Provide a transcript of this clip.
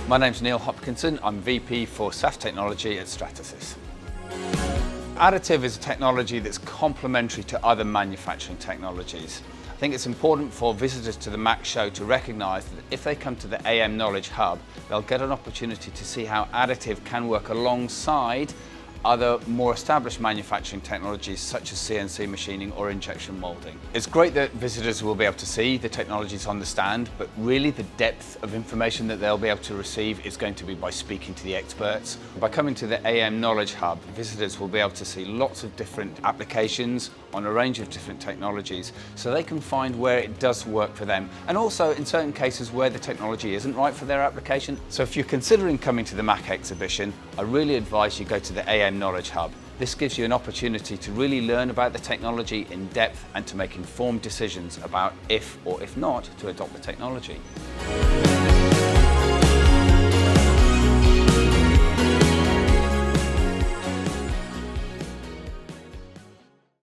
My name's Neil Hopkinson. I'm VP for SAF Technology at Stratasys. Additive is a technology that's complementary to other manufacturing technologies. I think it's important for visitors to the MACH show to recognise that if they come to the AM Knowledge Hub, they'll get an opportunity to see how additive can work alongside other more established manufacturing technologies such as CNC machining or injection moulding. It's great that visitors will be able to see the technologies on the stand, but really the depth of information that they'll be able to receive is going to be by speaking to the experts. By coming to the AM Knowledge Hub, visitors will be able to see lots of different applications on a range of different technologies, so they can find where it does work for them, and also in certain cases where the technology isn't right for their application. So if you're considering coming to the MACH exhibition, I really advise you go to the AM Knowledge Hub. This gives you an opportunity to really learn about the technology in depth and to make informed decisions about if or if not to adopt the technology.